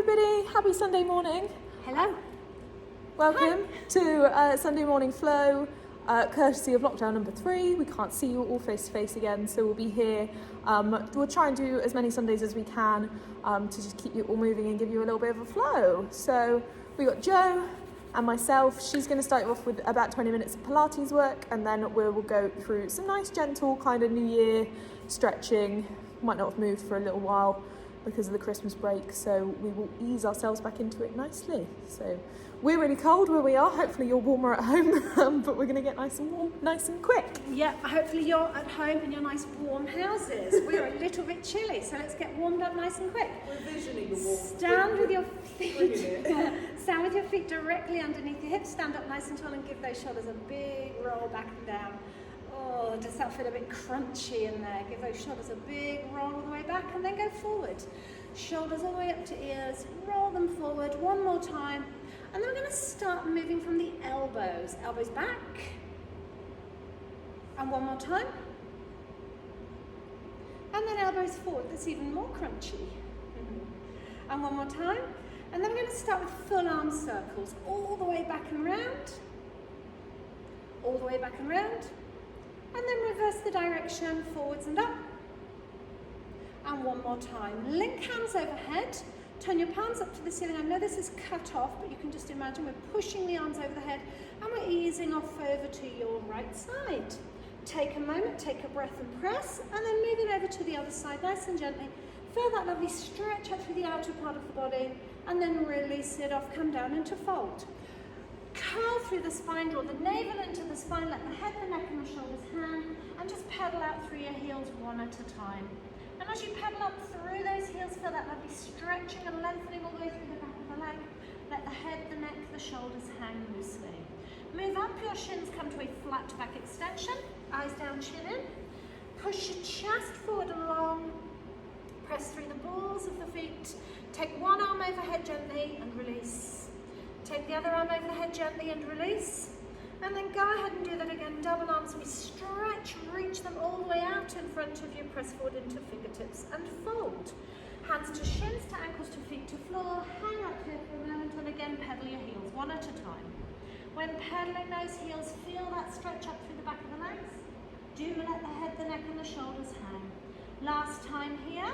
everybody, happy Sunday morning. Hello. Welcome to Sunday Morning Flow, courtesy of lockdown number 3. We can't see you all face to face again, so we'll be here. We'll try and do as many Sundays as we can to just keep you all moving and give you a little bit of a flow. So we got Jo and myself. She's going to start off with about 20 minutes of Pilates work, and then we will go through some nice gentle kind of New Year stretching. Might not have moved for a little while because of the Christmas break, so we will ease ourselves back into it nicely. So we're really cold where we are. Hopefully you're warmer at home, but we're going to get nice and warm, nice and quick. Yeah, hopefully you're at home in your nice warm houses. We're a little bit chilly, so let's get warmed up nice and quick. We're visually warm. Stand with your feet. Stand with your feet directly underneath your hips. Stand up nice and tall and give those shoulders a big roll back and down. Oh, does that feel a bit crunchy in there? Give those shoulders a big roll all the way back and then go forward. Shoulders all the way up to ears, roll them forward one more time. And then we're going to start moving from the elbows. Elbows back. And one more time. And then elbows forward. That's even more crunchy. And one more time. And then we're going to start with full arm circles. All the way back and round. All the way back and round. And then reverse the direction, forwards and up. And one more time. Link hands overhead. Turn your palms up to the ceiling. I know this is cut off, but you can just imagine we're pushing the arms over the head and we're easing off over to your right side. Take a moment, take a breath and press, and then move it over to the other side nice and gently. Feel that lovely stretch up through the outer part of the body, and then release it off, come down into fold. Curl through the spine, draw the navel into the spine, let the head, the neck and the shoulders hang, and just pedal out through your heels one at a time. And as you pedal up through those heels, feel that lovely stretching and lengthening all the way through the back of the leg. Let the head, the neck, the shoulders hang loosely. Move up, your shins come to a flat back extension, eyes down, chin in. Push your chest forward and long. Press through the balls of the feet. Take one arm overhead gently and release. Take the other arm over the head gently and release. And then go ahead and do that again. Double arms, we stretch, reach them all the way out in front of you. Press forward into fingertips and fold. Hands to shins, to ankles, to feet, to floor. Hang out here for a moment and again pedal your heels one at a time. When pedaling those heels, feel that stretch up through the back of the legs. Do let the head, the neck and the shoulders hang. Last time here.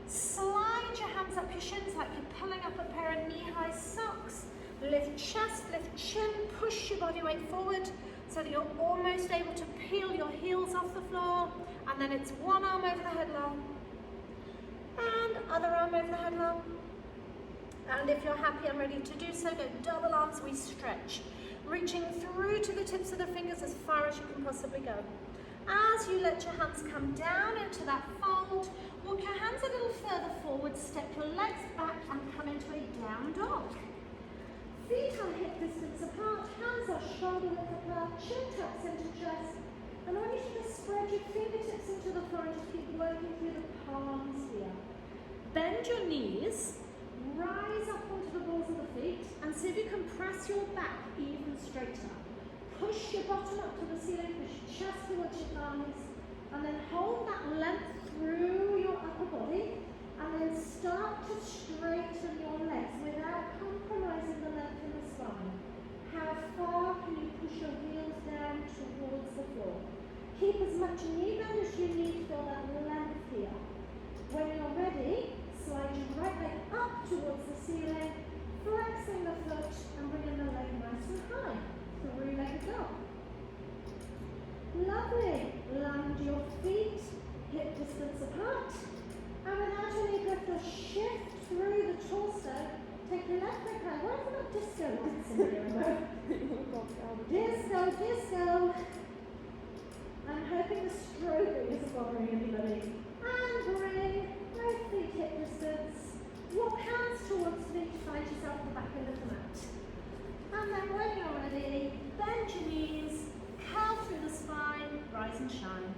Slide your hands up your shins like you're pulling up a pair of knee-high socks. Lift chest, lift chin, push your body weight forward so that you're almost able to peel your heels off the floor. And then it's one arm over the head long and other arm over the head long. And if you're happy and ready to do so, go double arms, we stretch. Reaching through to the tips of the fingers as far as you can possibly go. As you let your hands come down into that fold, walk your hands a little further forward, step your legs back and come into a down dog. Feet are hip distance apart, hands are shoulder width apart, chin tucks into chest. And I want you to just spread your fingertips into the floor and just keep working through the palms here. Bend your knees, rise up onto the balls of the feet, and see if you can press your back even straighter. Push your bottom up to the ceiling, push your chest towards your thighs, and then hold that length through your upper body, and then start to straighten your legs without compromising the length in the spine. How far can you push your heels down towards the floor? Keep as much knee bend as you need for that length here. When you're ready, slide your right leg up towards the ceiling, flexing the foot and bringing the leg nice and high. Three-legged dog. Lovely. Land your feet hip distance apart. And without any breath, shift through the torso. Take your left leg high. Where's that disco dancing here? Disco, disco. I'm hoping the stroking isn't bothering anybody. And bring both feet hip distance. Walk hands towards feet. Find yourself at the back end of the mat. And then when you're ready, bend your knees, curl through the spine, rise and shine.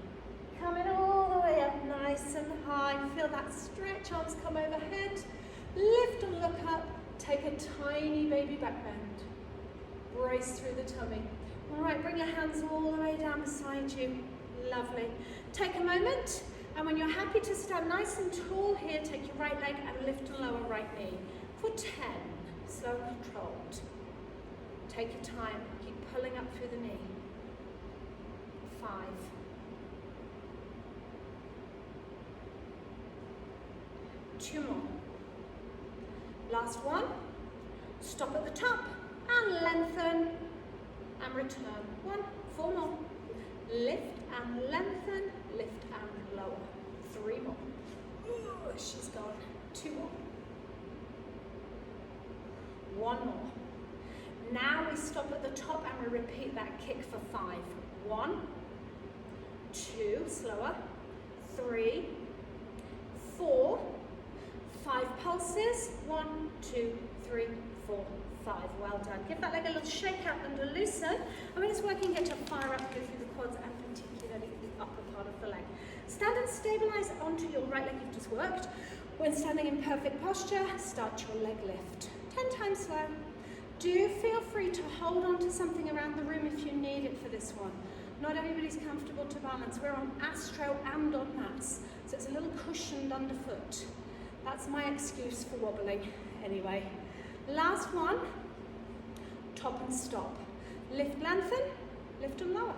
Coming all the way up nice and high. Feel that stretch, arms come overhead. Lift and look up. Take a tiny baby back bend. Brace through the tummy. All right, bring your hands all the way down beside you. Lovely. Take a moment, and when you're happy to stand nice and tall here, take your right leg and lift and lower right knee. For 10, slow and controlled. Take your time, keep pulling up through the knee. 5. 2 more. Last one. Stop at the top and lengthen and return. 1, 4 more. Lift and lengthen, lift and lower. 3 more. Ooh, she's gone. 2 more. 1 more. Now we stop at the top and we repeat that kick for 5. 1, 2, slower, 3, 4, 5 pulses. 1, 2, 3, 4, 5. Well done. Give that leg a little shake out and a loosen. And we're just working here to fire up, go through the quads and particularly the upper part of the leg. Stand and stabilize onto your right leg you've just worked. When standing in perfect posture, start your leg lift. 10 times slow. Do feel free to hold on to something around the room if you need it for this one. Not everybody's comfortable to balance. We're on Astro and on mats, so it's a little cushioned underfoot. That's my excuse for wobbling. Anyway, last one, top and stop. Lift, lengthen, lift and lower.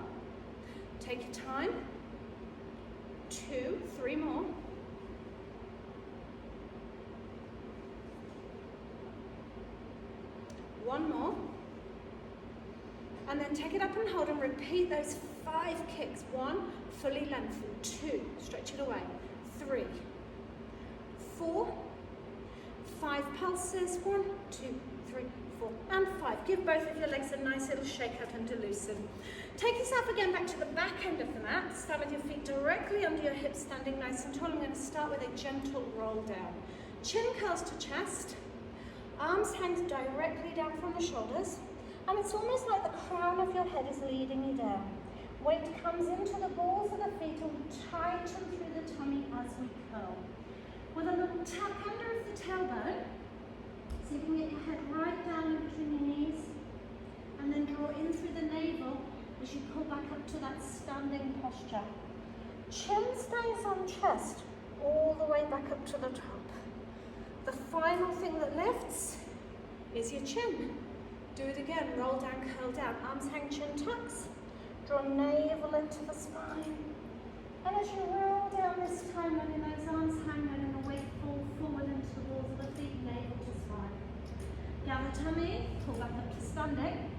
Take your time. 2, 3 more. 1 more. And then take it up and hold and repeat those 5 kicks. 1, fully lengthen. 2, stretch it away. 3, 4, 5 pulses. 1, 2, 3, 4, and 5. Give both of your legs a nice little shake out and to loosen. Take yourself again back to the back end of the mat. Stand with your feet directly under your hips, standing nice and tall. I'm going to start with a gentle roll down. Chin curls to chest. Arms hang directly down from the shoulders, and it's almost like the crown of your head is leading you down. Weight comes into the balls of the feet and we tighten through the tummy as we curl. With a little tuck under of the tailbone, so you can get your head right down in between your knees, and then draw in through the navel as you pull back up to that standing posture. Chin stays on chest all the way back up to the top. The final thing that lifts is your chin. Do it again, roll down, curl down, arms hang, chin tucks. Draw navel into the spine. And as you roll down this time, letting those arms hang, letting the weight fall forward into the balls of the feet, navel to spine. Gather tummy, pull back up to standing.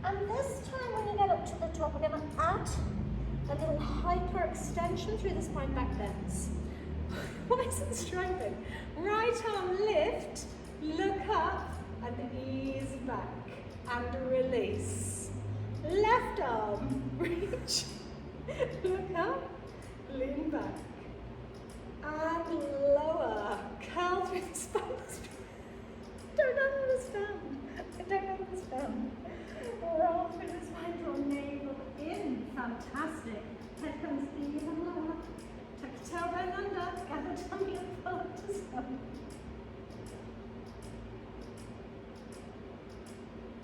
And this time when you get up to the top, we're going to add a little hyper extension through the spine, back bends. Why is it striking? Right arm lift, look up and ease back and release. Left arm reach, look up, lean back and lower. Curl through the spine. Don't understand. I don't understand. Roll through the spine, draw navel in. Fantastic. Head comes even lower. Tuck your tailbone under, gather tummy and pull up to stand.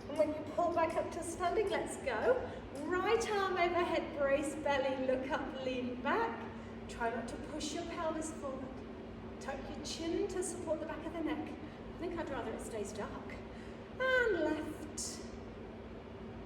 And when you pull back up to standing, let's go. Right arm overhead, brace belly, look up, lean back. Try not to push your pelvis forward. Tuck your chin to support the back of the neck. I think I'd rather it stays dark. And left.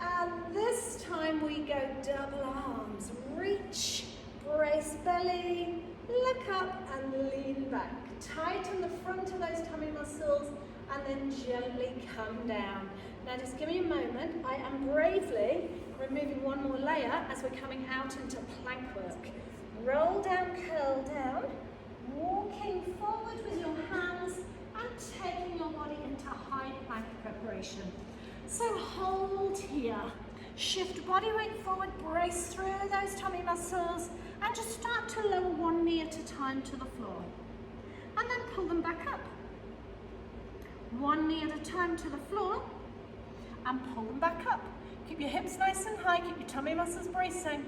And this time we go double arms. Reach. Brace belly, look up and lean back. Tighten the front of those tummy muscles and then gently come down. Now just give me a moment. I am bravely removing one more layer as we're coming out into plank work. Roll down, curl down, walking forward with your hands and taking your body into high plank preparation. So hold here. Shift body weight forward, brace through those tummy muscles, and just start to lower one knee at a time to the floor. And then pull them back up. One knee at a time to the floor, and pull them back up. Keep your hips nice and high, keep your tummy muscles bracing.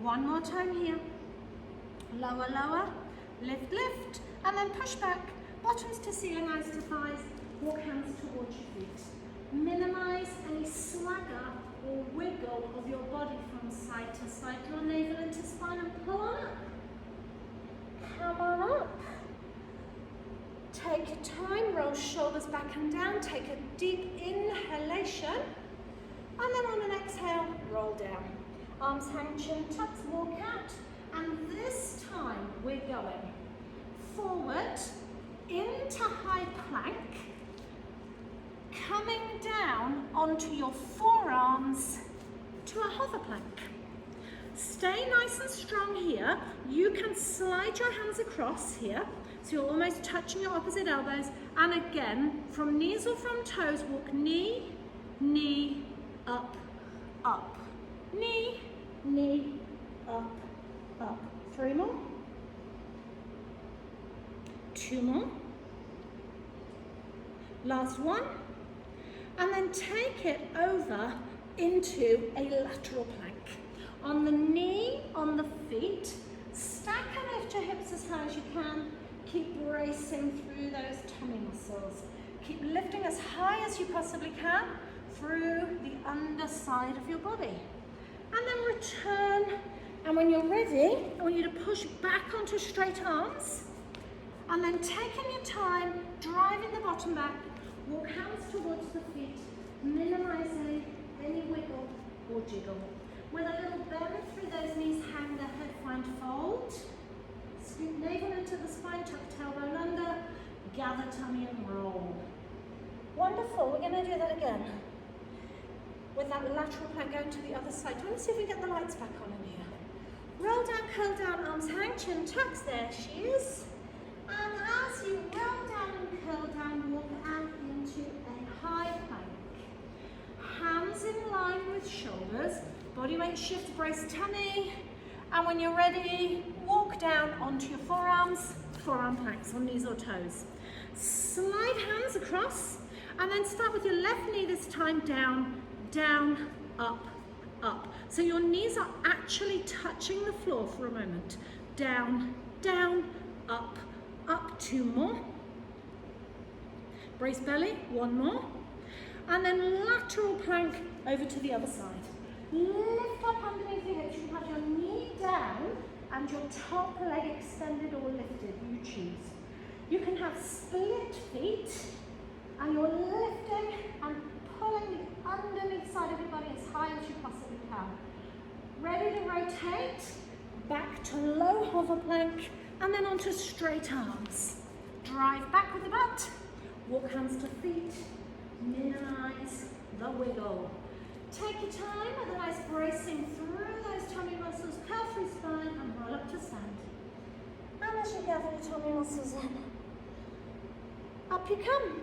One more time here. Lower, lower, lift, lift, and then push back. Bottoms to ceiling, eyes to thighs, walk hands towards your feet. Minimize any swagger or wiggle of your body from side to side. Draw navel into spine and pull on up. Come on up. Take Take your time, roll shoulders back and down, take a deep inhalation, and then on an exhale, roll down. Arms hang, chin tucks, walk out, and this time we're going forward into high plank, coming down onto your forearms to a hover plank. Stay nice and strong here. You can slide your hands across here, so you're almost touching your opposite elbows. And again, from knees or from toes, walk knee, knee, up, up. Knee, knee, up, up. 3 more. 2 more. Last one. And then take it over into a lateral plank. On the knee, on the feet, stack and lift your hips as high as you can. Keep bracing through those tummy muscles. Keep lifting as high as you possibly can through the underside of your body. And then return, and when you're ready, I want you to push back onto straight arms, and then taking your time, driving the bottom back, walk hands towards the feet, minimizing any wiggle or jiggle. With a little bend through those knees, hang the head, find fold. Scoop navel into the spine, tuck tailbone under, gather tummy and roll. Wonderful, we're going to do that again. With that lateral plank going to the other side. Let's see if we can get the lights back on in here. Roll down, curl down, arms hang, chin tucks, there she is. And as you roll down and curl down, walk out into a high plank. Hands in line with shoulders. Body weight shift, brace tummy, and when you're ready, walk down onto your forearms, forearm planks on knees or toes. Slide hands across, and then start with your left knee this time, down, down, up, up. So your knees are actually touching the floor for a moment. Down, down, up, up. 2 more. Brace belly, 1 more. And then lateral plank over to the other side. Lift up underneath your hips. You have your knee down and your top leg extended or lifted, you choose. You can have split feet, and you're lifting and pulling the underneath side of your body as high as you possibly can. Ready to rotate, back to low hover plank, and then onto straight arms. Drive back with the butt, walk hands to feet, minimize the wiggle. Take your time, otherwise bracing through those tummy muscles, curl through spine, and roll up to stand. And as you gather your tummy muscles in, up you come.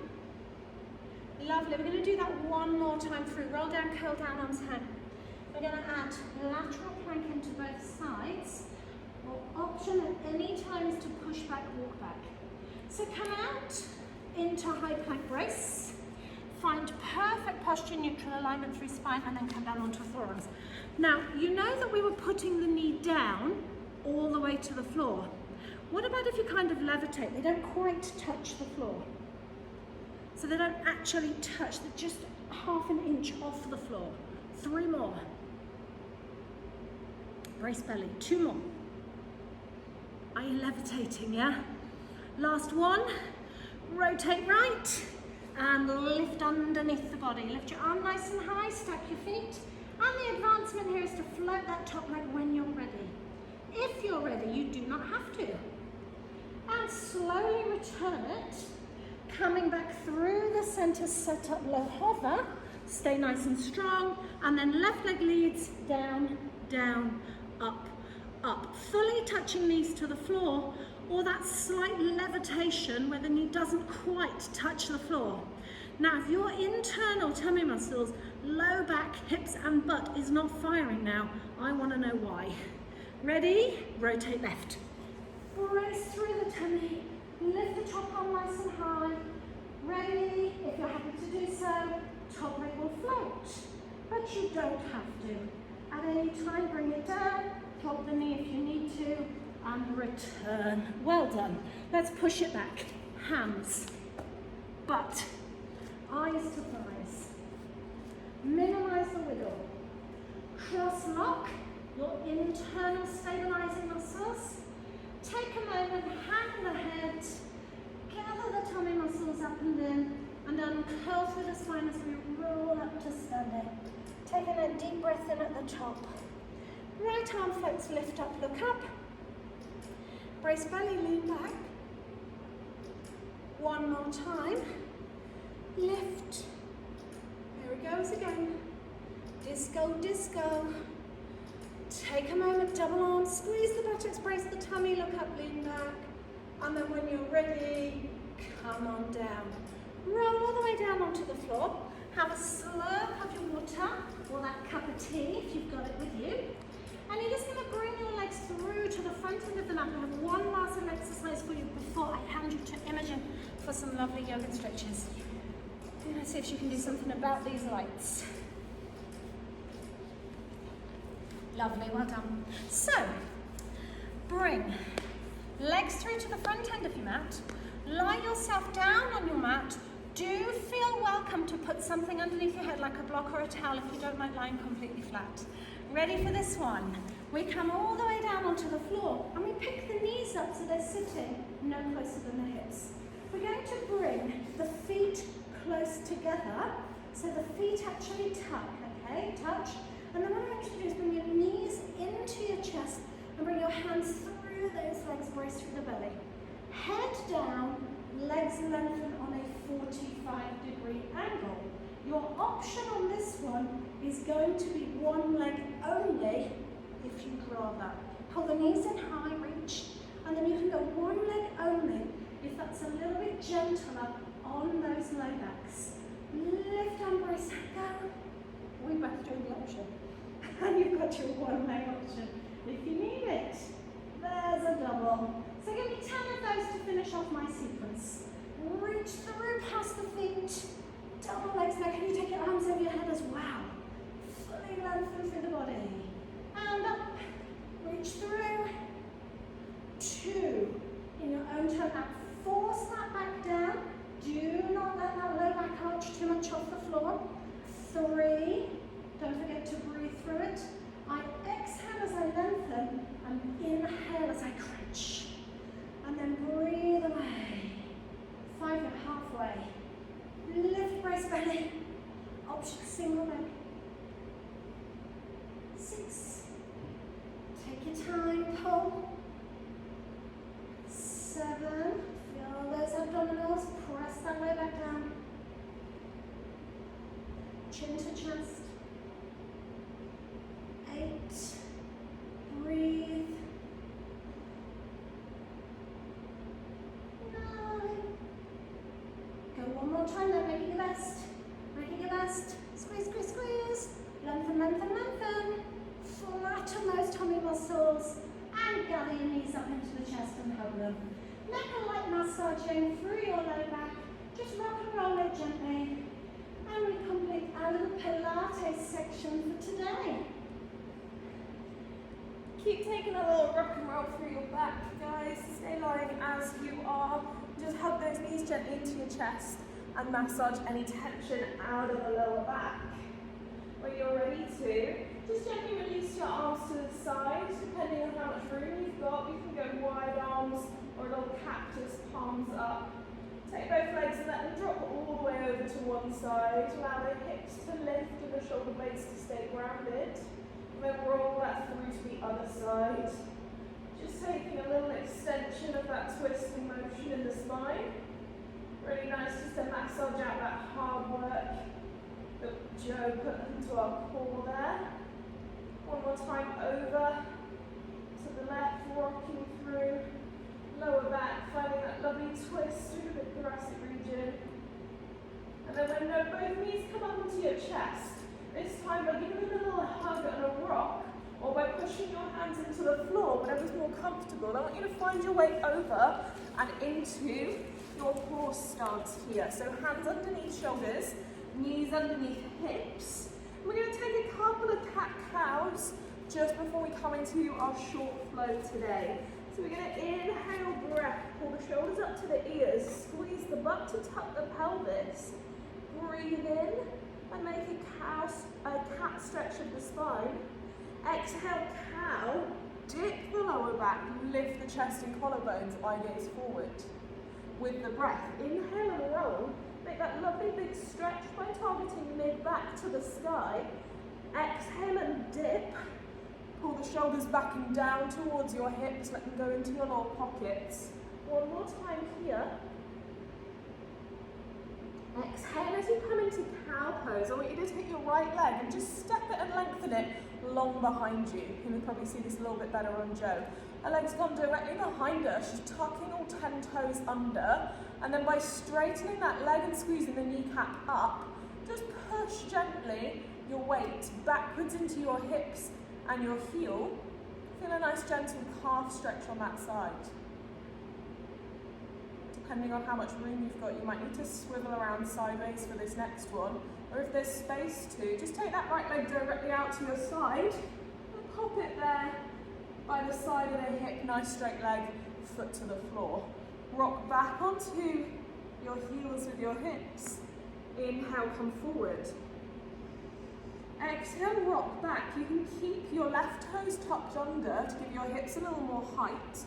Lovely, we're going to do that one more time through. Roll down, curl down, arms hang. We're going to add lateral plank into both sides, or option at any time is to push back, walk back. So come out into high plank brace. Find perfect posture, neutral alignment through spine, and then come down onto forearms. Now, you know that we were putting the knee down all the way to the floor. What about if you kind of levitate? They don't quite touch the floor. So they don't actually touch, they're just half an inch off the floor. 3 more. Brace belly, 2 more. Are you levitating, yeah? Last one. Rotate right. And lift underneath the body. Lift your arm nice and high, stack your feet. And the advancement here is to float that top leg when you're ready. If you're ready, you do not have to. And slowly return it, coming back through the center, set up low hover, stay nice and strong, and then left leg leads, down, down, up, up. Fully touching knees to the floor, or that slight levitation where the knee doesn't quite touch the floor. Now, if your internal tummy muscles, low back, hips and butt is not firing now, I want to know why. Ready? Rotate left. Brace through the tummy, lift the top arm nice and high. Ready? If you're happy to do so, top leg will float, but you don't have to. At any time, bring it down, drop the knee if you need to, and return. Well done. Let's push it back. Hands, butt, eyes to thighs. Minimize the wiggle. Cross lock your internal stabilizing muscles. Take a moment, hang the head, gather the tummy taking a deep breath in at the top. Right arm floats, lift up, look up. Brace belly, lean back. One more time. Lift. Here it goes again. Disco, disco. Take a moment, double arm, squeeze the buttocks, brace the tummy, look up, lean back. And then when you're ready, come on down. Roll all the way down onto the floor. Have a slurp of your water or that cup of tea if you've got it with you. And you're just going to bring your legs through to the front end of the mat. I have one last little exercise for you before I hand you to Imogen for some lovely yoga stretches. Let's see if she can do something about these lights. Lovely, well done. So, bring legs through to the front end of your mat. Lie yourself down on your mat. Do feel welcome to put something underneath your head like a block or a towel if you don't like lying completely flat. Ready for this one? We come all the way down onto the floor and we pick the knees up so they're sitting no closer than the hips. We're going to bring the feet close together so the feet actually tuck, okay? Touch. And then what I want you to do is bring your knees into your chest and bring your hands through those legs, brace through the belly. Head down, legs lengthen on a 45-degree angle. Your option on this one is going to be one leg only if you'd rather. Hold the knees in high, reach, and then you can go one leg only if that's a little bit gentler on those low backs. Lift and brace, go. We're both doing the option. And you've got your one leg option if you need it. There's a double. So give me 10 of those to finish off my sequence. Reach through past the feet. Double legs now. Can you take your arms over your head as well? Fully lengthen through the body. And up. Reach through. 2. In your own turn now. Force that back down. Do not let that low back arch too much off the floor. 3. Don't forget to breathe through it. I exhale as I lengthen and inhale as I crunch. And then breathe away. 5, you're halfway. Lift, brace belly. Option single leg. 6. Take your time, pull. 7. Feel those abdominals. Press that way back down. Chin to chest. 8. Breathe. 9. Go one more time then, make it your best. Make it your best. Squeeze, squeeze, squeeze. Lengthen, lengthen, lengthen. Flatten those tummy muscles and gather your knees up into the chest and hold them. Neck and light massaging through your low back. Just rock and roll it gently. And we complete our little Pilates section for today. Keep taking a little rock and roll through your back, guys. Stay lying as you are. Just hug those knees gently into your chest and massage any tension out of the lower back. When you're ready to, just gently release your arms to the side. Depending on how much room you've got, you can go wide arms or a little cactus, palms up. Take both legs and let them drop all the way over to one side. Allow the hips to lift and the shoulder blades to stay grounded. And then roll that through to the other side. Just taking a little extension of that twisting motion in the spine. Really nice just to massage out that hard work that Joe put into our core there. One more time over to the left, rocking through. Lower back, finding that lovely twist through the thoracic region. And then when both knees come up into your chest, this time by giving them a little hug and a rock, or by pushing your hands into the floor, whatever's more comfortable. I want you to find your way over and into your horse stance here. So hands underneath shoulders, knees underneath hips. And we're going to take a couple of cat-cows just before we come into our short flow today. So we're going to inhale breath, pull the shoulders up to the ears, squeeze the butt to tuck the pelvis. Breathe in and make a cat stretch of the spine. Exhale, cow, dip the lower back, lift the chest and collarbones, eye gaze forward. With the breath, inhale and roll. Make that lovely big stretch by targeting mid-back to the sky. Exhale and dip. Pull the shoulders back and down towards your hips. Let them go into your little pockets. One more time here. Exhale as you come into cow pose. I want you to take your right leg and just step it and lengthen it long behind you. You can probably see this a little bit better on Jo. Her leg's gone directly behind her. She's tucking all 10 toes under. And then by straightening that leg and squeezing the kneecap up, just push gently your weight backwards into your hips and your heel. Feel a nice gentle calf stretch on that side. Depending on how much room you've got, you might need to swivel around sideways for this next one. Or if there's space to, just take that right leg directly out to your side and pop it there by the side of the hip, nice straight leg, foot to the floor. Rock back onto your heels with your hips. Inhale, come forward. Exhale, rock back. You can keep your left toes tucked under to give your hips a little more height.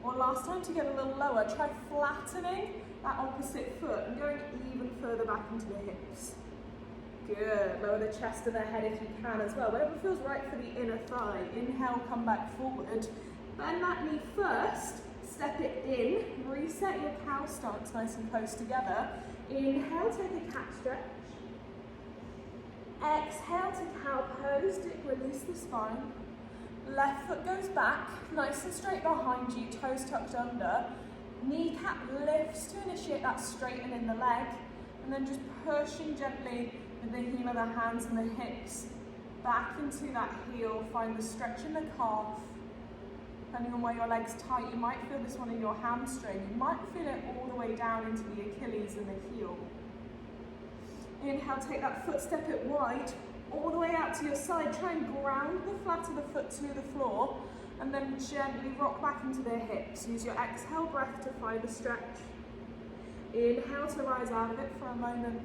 Or last time, to get a little lower, try flattening that opposite foot and going even further back into the hips. Good. Lower the chest and the head if you can as well. Whatever feels right for the inner thigh. Inhale, come back forward. Bend that knee first. Step it in. Reset your cow stance nice and close together. Inhale, take a cat stretch. Exhale to cow pose. Dip, release the spine. Left foot goes back, nice and straight behind you, toes tucked under. Kneecap lifts to initiate that straightening in the leg. And then just pushing gently with the heel of the hands and the hips back into that heel. Find the stretch in the calf. Depending on where your leg's tight, you might feel this one in your hamstring. You might feel it all the way down into the Achilles and the heel. Inhale, take that foot, step it wide, all the way out to your side. Try and ground the flat of the foot to the floor, and then gently rock back into the hips. Use your exhale breath to find the stretch. Inhale to rise out of it for a moment.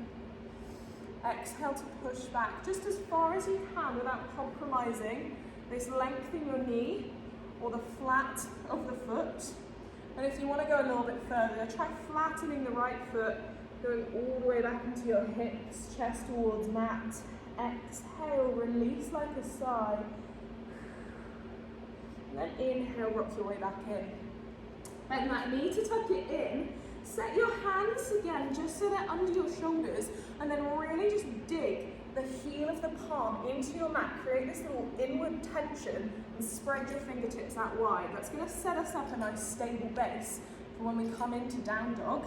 Exhale to push back just as far as you can without compromising this length in your knee or the flat of the foot. And if you want to go a little bit further, try flattening the right foot, going all the way back into your hips, chest towards mat. Exhale, release like a sigh. And then inhale, rock your way back in. Bend that knee to tuck it in. Set your hands again just so they're under your shoulders, and then really just dig the heel of the palm into your mat. Create this little inward tension and spread your fingertips out wide. That's going to set us up a nice stable base for when we come into down dog.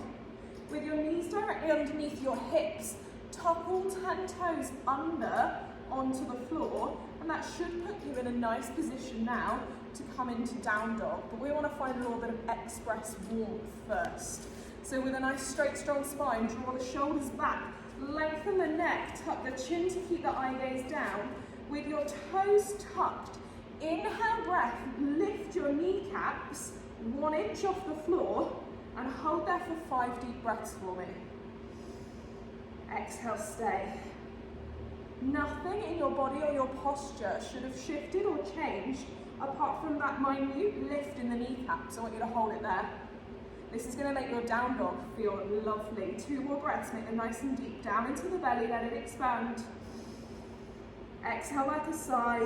With your knees directly underneath your hips, tuck all 10 toes under onto the floor, and that should put you in a nice position now to come into down dog. But we want to find a little bit of express warmth first. So with a nice straight, strong spine, draw the shoulders back, lengthen the neck, tuck the chin to keep the eye gaze down. With your toes tucked, inhale breath, lift your kneecaps 1 inch off the floor, and hold there for 5 deep breaths for me. Exhale, stay. Nothing in your body or your posture should have shifted or changed apart from that minute lift in the kneecaps. I want you to hold it there. This is going to make your down dog feel lovely. 2 more breaths, make them nice and deep. Down into the belly, let it expand. Exhale like a sigh.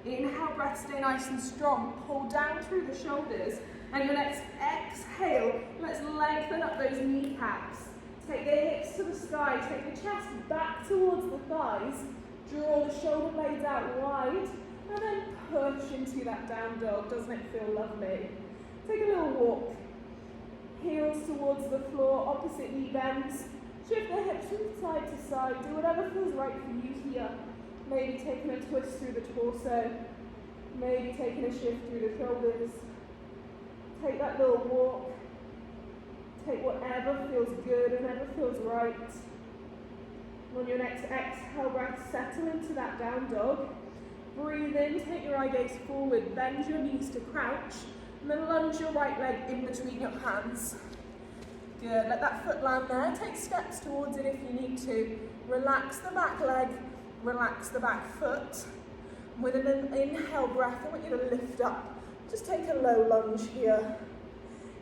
Inhale, breath, stay nice and strong. Pull down through the shoulders. And your next exhale, let's lengthen up those kneecaps. Take the hips to the sky, take the chest back towards the thighs. Draw the shoulder blades out wide, and then push into that down dog. Doesn't it feel lovely? Take a little walk. Heels towards the floor, opposite knee bends. Shift the hips from side to side. Do whatever feels right for you here. Maybe taking a twist through the torso. Maybe taking a shift through the shoulders. Take that little walk. Take whatever feels good and whatever feels right. On your next exhale breath, settle into that down dog. Breathe in, take your eye gaze forward, bend your knees to crouch, and then lunge your right leg in between your hands. Good, let that foot land there. Take steps towards it if you need to. Relax the back leg, relax the back foot. With an inhale breath, I want you to lift up. Just take a low lunge here.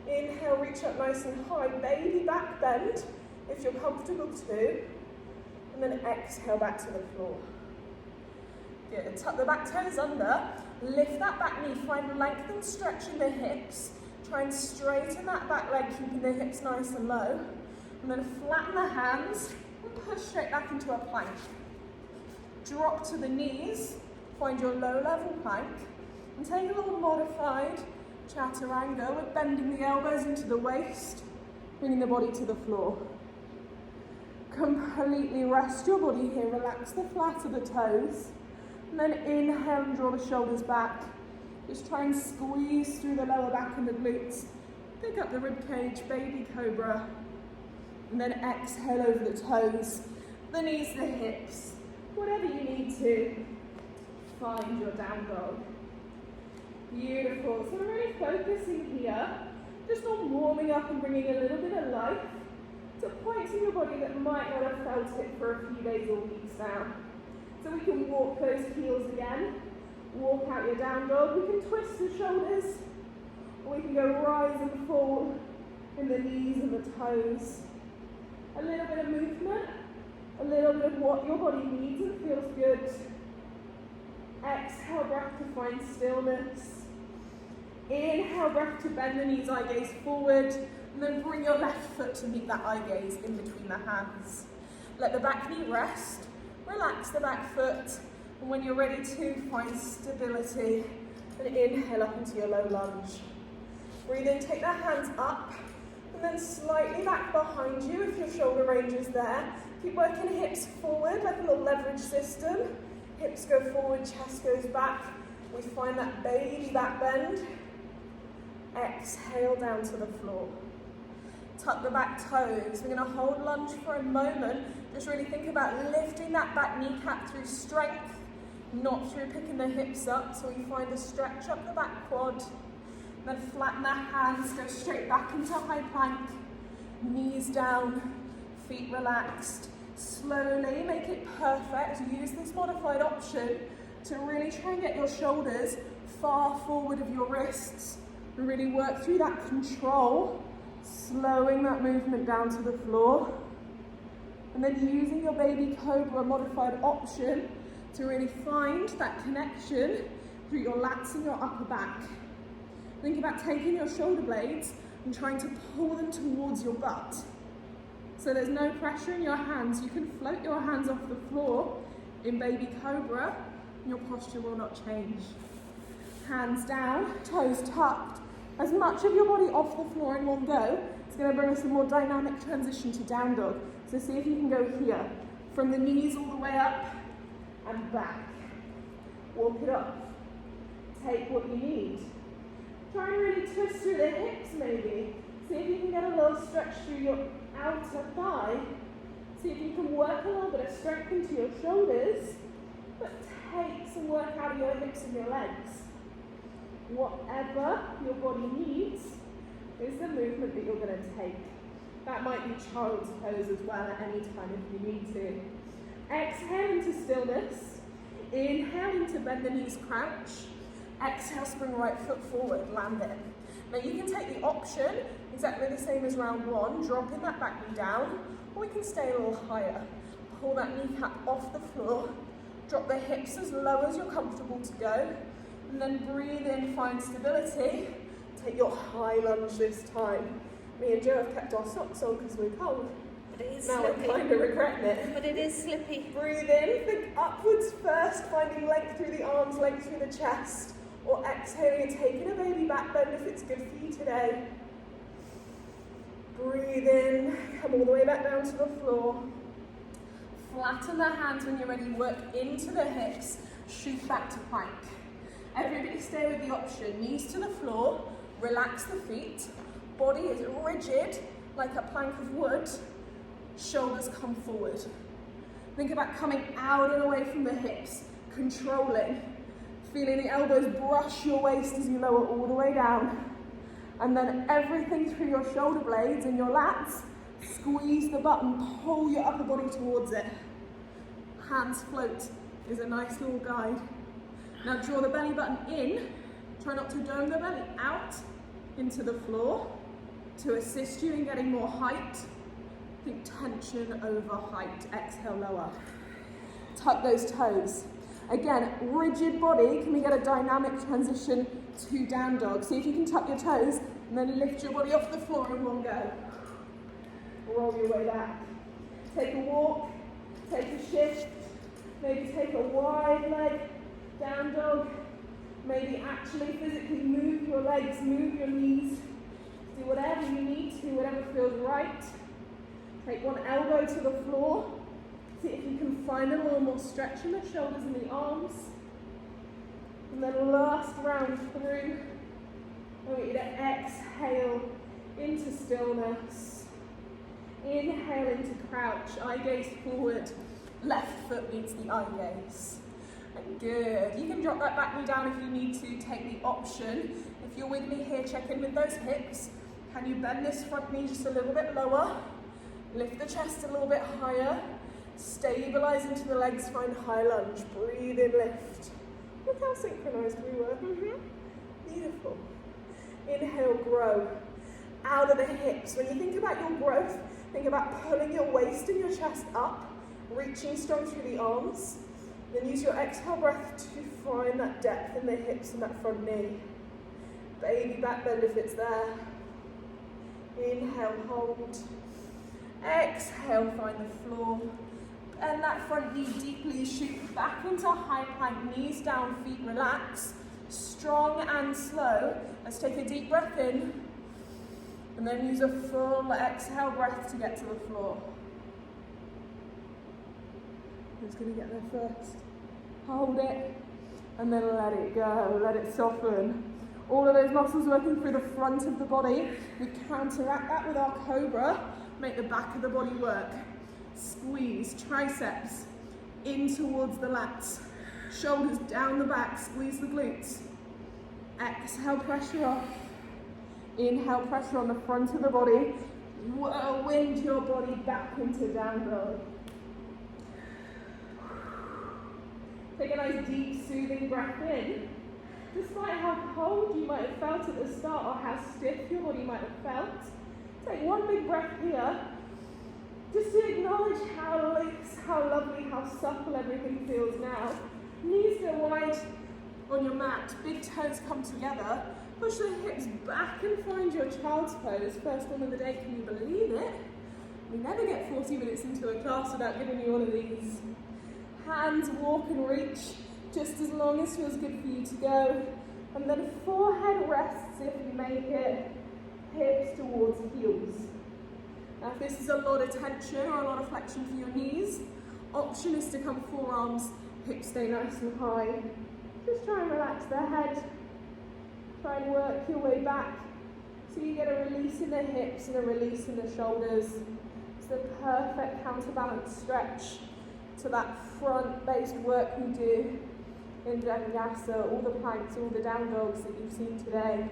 Inhale, reach up nice and high, baby back bend if you're comfortable to. And then exhale back to the floor. Good. Tuck the back toes under. Lift that back knee. Find length and stretch in the hips. Try and straighten that back leg, keeping the hips nice and low. And then flatten the hands and push straight back into a plank. Drop to the knees. Find your low level plank. And take a little modified chaturanga. We're bending the elbows into the waist, bringing the body to the floor. Completely rest your body here. Relax the flat of the toes. And then inhale and draw the shoulders back. Just try and squeeze through the lower back and the glutes. Pick up the rib cage, baby cobra. And then exhale over the toes, the knees, the hips. Whatever you need to. Find your down dog. Beautiful. So we're really focusing here just on warming up and bringing a little bit of life to points in your body that might not have felt it for a few days or weeks now. So we can walk those heels again, walk out your down dog. We can twist the shoulders, or we can go rise and fall in the knees and the toes. A little bit of movement, a little bit of what your body needs and feels good. Exhale, breath to find stillness. Inhale, breath to bend the knees, eye gaze forward, and then bring your left foot to meet that eye gaze in between the hands. Let the back knee rest. Relax the back foot, and when you're ready to, find stability, and inhale up into your low lunge. Breathe in, take the hands up, and then slightly back behind you if your shoulder range is there. Keep working hips forward like a little leverage system. Hips go forward, chest goes back. We find that baby back bend. Exhale down to the floor. Tuck the back toes. We're going to hold lunge for a moment. Just really think about lifting that back kneecap through strength, not through picking the hips up. So we find a stretch up the back quad. Then flatten the hands, go straight back into high plank. Knees down, feet relaxed. Slowly make it perfect. Use this modified option to really try and get your shoulders far forward of your wrists. And really work through that control, slowing that movement down to the floor. And then using your baby cobra modified option to really find that connection through your lats and your upper back. Think about taking your shoulder blades and trying to pull them towards your butt. So there's no pressure in your hands. You can float your hands off the floor in baby cobra and your posture will not change. Hands down, toes tucked. As much of your body off the floor in one go, it's going to bring us a more dynamic transition to down dog. So see if you can go here, from the knees all the way up and back. Walk it up. Take what you need. Try and really twist through the hips maybe. See if you can get a little stretch through your outer thigh. See if you can work a little bit of strength into your shoulders, but take some work out of your hips and your legs. Whatever your body needs is the movement that you're going to take. That might be child's pose as well at any time if you need to. Exhale into stillness. Inhale into bend the knees, crouch. Exhale, spring right foot forward, land it. Now you can take the option, exactly the same as round one, dropping that back knee down, or we can stay a little higher. Pull that kneecap off the floor, drop the hips as low as you're comfortable to go, and then breathe in, find stability. Take your high lunge this time. Me and Joe have kept our socks on because we're cold. But it is now slippy. we're kind of regretting it. But it is slippy. Breathe in, think upwards first, finding length through the arms, length through the chest. Or exhaling and taking a baby back bend if it's good for you today. Breathe in, come all the way back down to the floor. Flatten the hands when you're ready, work into the hips, shoot back to plank. Everybody stay with the option, knees to the floor, relax the feet, body is rigid like a plank of wood, shoulders come forward. Think about coming out and away from the hips, controlling. Feeling the elbows brush your waist as you lower all the way down. And then everything through your shoulder blades and your lats, squeeze the button, pull your upper body towards it. Hands float is a nice little guide. Now draw the belly button in, try not to dome the belly out into the floor to assist you in getting more height. Think tension over height, exhale lower. Tuck those toes. Again, rigid body, can we get a dynamic transition to down dog? See if you can tuck your toes and then lift your body off the floor in one go. Roll your way back. Take a walk, take a shift, maybe take a wide leg, down dog. Maybe actually physically move your legs, move your knees. Do whatever you need to, whatever feels right. Take one elbow to the floor. See if you can find a little more stretch in the shoulders and the arms. And then last round through, I want you to exhale into stillness. Inhale into crouch, eye gaze forward. Left foot meets the eye gaze. And good. You can drop that back knee down if you need to. Take the option. If you're with me here, check in with those hips. Can you bend this front knee just a little bit lower? Lift the chest a little bit higher. Stabilize into the legs, find high lunge. Breathe in, lift. Look how synchronized we were. Beautiful. Inhale, grow. Out of the hips. When you think about your growth, think about pulling your waist and your chest up, reaching strong through the arms. Then use your exhale breath to find that depth in the hips and that front knee. Baby back bend if it's there. Inhale, hold. Exhale, find the floor. Bend that front knee deeply, shoot back into high plank, knees down, feet relax. Strong and slow. Let's take a deep breath in. And then use a full exhale breath to get to the floor. Who's going to get there first? Hold it, and then let it go, let it soften. All of those muscles working through the front of the body. We counteract that with our cobra, make the back of the body work. Squeeze, triceps in towards the lats. Shoulders down the back, squeeze the glutes. Exhale, pressure off. Inhale, pressure on the front of the body. Wind your body back into down dog. Take a nice deep soothing breath in. Despite how cold you might have felt at the start or how stiff your body might have felt, take one big breath here, just to acknowledge how loose, how lovely, how supple everything feels now. Knees go wide on your mat, big toes come together, push the hips back and find your child's pose. First one of the day, can you believe it? We never get 40 minutes into a class without giving you one of these. Hands walk and reach, just as long as feels good for you to go. And then forehead rests if you make it, hips towards heels. Now if this is a lot of tension or a lot of flexion for your knees, option is to come forearms, hips stay nice and high. Just try and relax the head. Try and work your way back so you get a release in the hips and a release in the shoulders. It's the perfect counterbalance stretch to that front-based work we do in Vinyasa, all the planks, all the down dogs that you've seen today.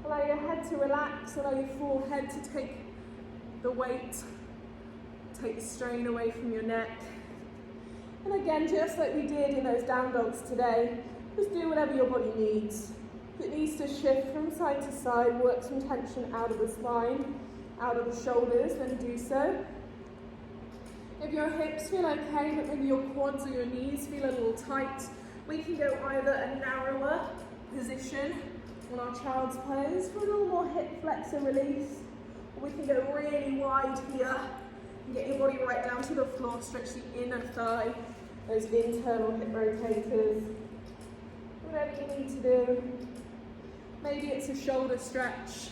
Allow your head to relax, allow your forehead to take the weight, take the strain away from your neck. And again, just like we did in those down dogs today, just do whatever your body needs. If it needs to shift from side to side, work some tension out of the spine, out of the shoulders, then do so. If your hips feel okay, but maybe your quads or your knees feel a little tight, we can go either a narrower position on our child's pose for a little more hip flexor release, or we can go really wide here and get your body right down to the floor, stretch the inner thigh, those internal hip rotators. Whatever you need to do. Maybe it's a shoulder stretch,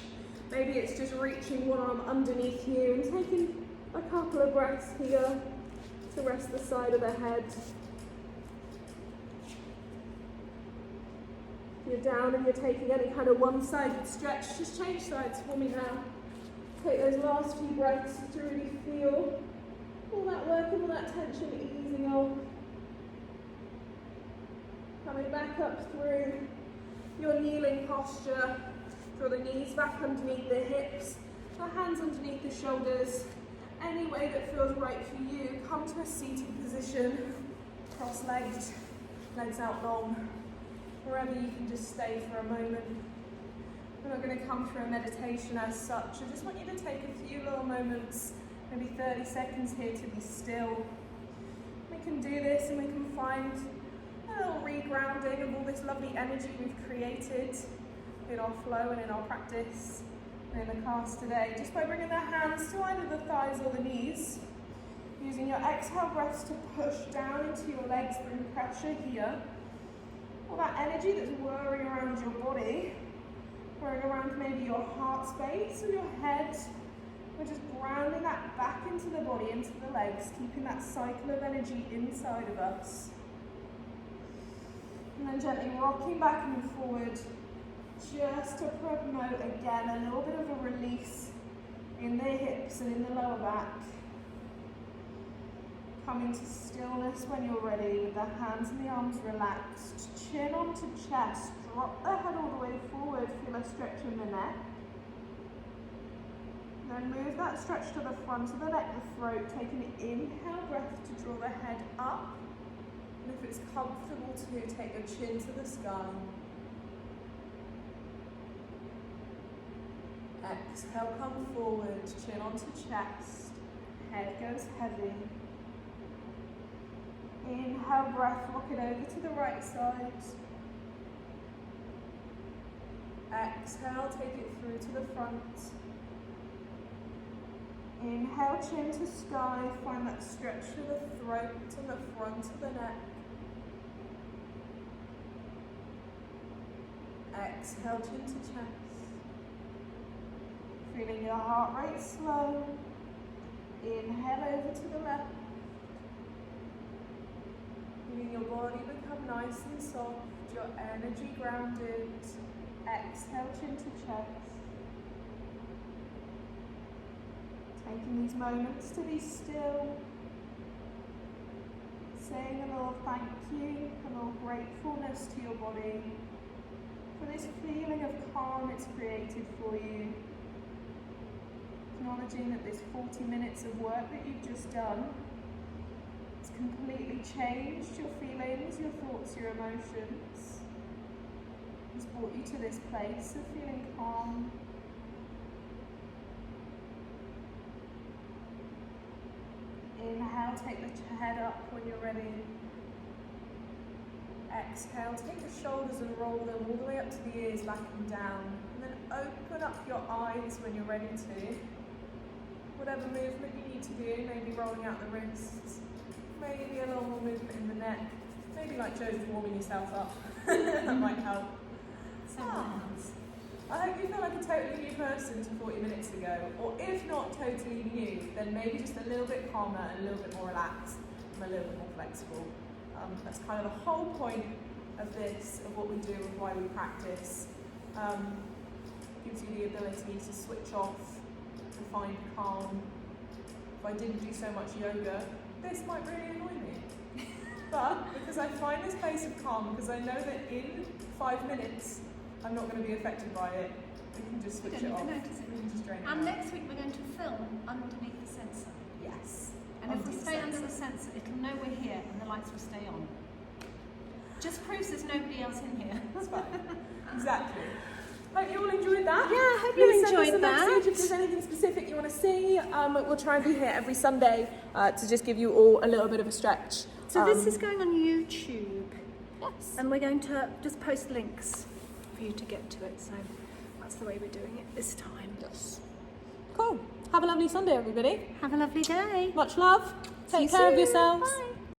maybe it's just reaching one arm underneath you and taking a couple of breaths here to rest the side of the head. If you're down and you're taking any kind of one-sided stretch, just change sides for me now. Take those last few breaths to really feel all that work and all that tension easing off. Coming back up through your kneeling posture. Draw the knees back underneath the hips, the hands underneath the shoulders. Any way that feels right for you, come to a seated position, cross-legged, legs out long. Wherever you can just stay for a moment. We're not going to come through a meditation as such. I just want you to take a few little moments, maybe 30 seconds here to be still. We can do this and we can find little regrounding of all this lovely energy we've created in our flow and in our practice and in the class today, just by bringing the hands to either the thighs or the knees, using your exhale breaths to push down into your legs, bring pressure here. All that energy that's whirring around your body, whirring around maybe your heart space or your head. We're just grounding that back into the body, into the legs, keeping that cycle of energy inside of us. And then gently rocking back and forward, just to promote again a little bit of a release in the hips and in the lower back. Coming to stillness when you're ready, with the hands and the arms relaxed. Chin onto chest, drop the head all the way forward, feel a stretch in the neck. Then move that stretch to the front of the neck, the throat, take an inhale breath to draw the head up. And if it's comfortable to, take your chin to the sky. Exhale, come forward, chin onto chest, head goes heavy. Inhale, breath, rock it over to the right side. Exhale, take it through to the front. Inhale, chin to sky, find that stretch to the throat and the front of the neck. Exhale, chin to chest. Feeling your heart rate slow. Inhale over to the left. Feeling your body become nice and soft, your energy grounded. Exhale, chin to chest. Taking these moments to be still. Saying a little thank you, a little gratefulness to your body for this feeling of calm it's created for you. Acknowledging that this 40 minutes of work that you've just done has completely changed your feelings, your thoughts, your emotions. It's brought you to this place of feeling calm. Inhale, take the head up when you're ready. Exhale, take the shoulders and roll them all the way up to the ears, back and down. And then open up your eyes when you're ready to. Whatever movement you need to do, maybe rolling out the wrists, maybe a little more movement in the neck, maybe like Joe's warming yourself up. That might help. I hope you feel like a totally new person to 40 minutes ago, or if not totally new, then maybe just a little bit calmer, a little bit more relaxed, and a little bit more flexible. That's kind of the whole point of this, of what we do and why we practice. Gives you the ability to switch off, to find calm. If I didn't do so much yoga, this might really annoy me. But because I find this place of calm, because I know that in 5 minutes I'm not going to be affected by it, we can just switch it off. We can just drain it And out. next week we're going to film underneath the sensor. Yes. And if we Underneath stay under sensor. the sensor, it'll know we're here and the lights will stay on. Just proves there's nobody else in here. That's fine. Exactly. Hope you all enjoyed that. Yeah, I hope you Please send us enjoyed a message that. if there's anything specific you want to see. We'll try and be here every Sunday to just give you all a little bit of a stretch. So this is going on YouTube. Yes. And we're going to just post links for you to get to it. So that's the way we're doing it this time. Yes. Cool. Have a lovely Sunday, everybody. Have a lovely day. Much love. See you Take care of soon. yourselves. Bye.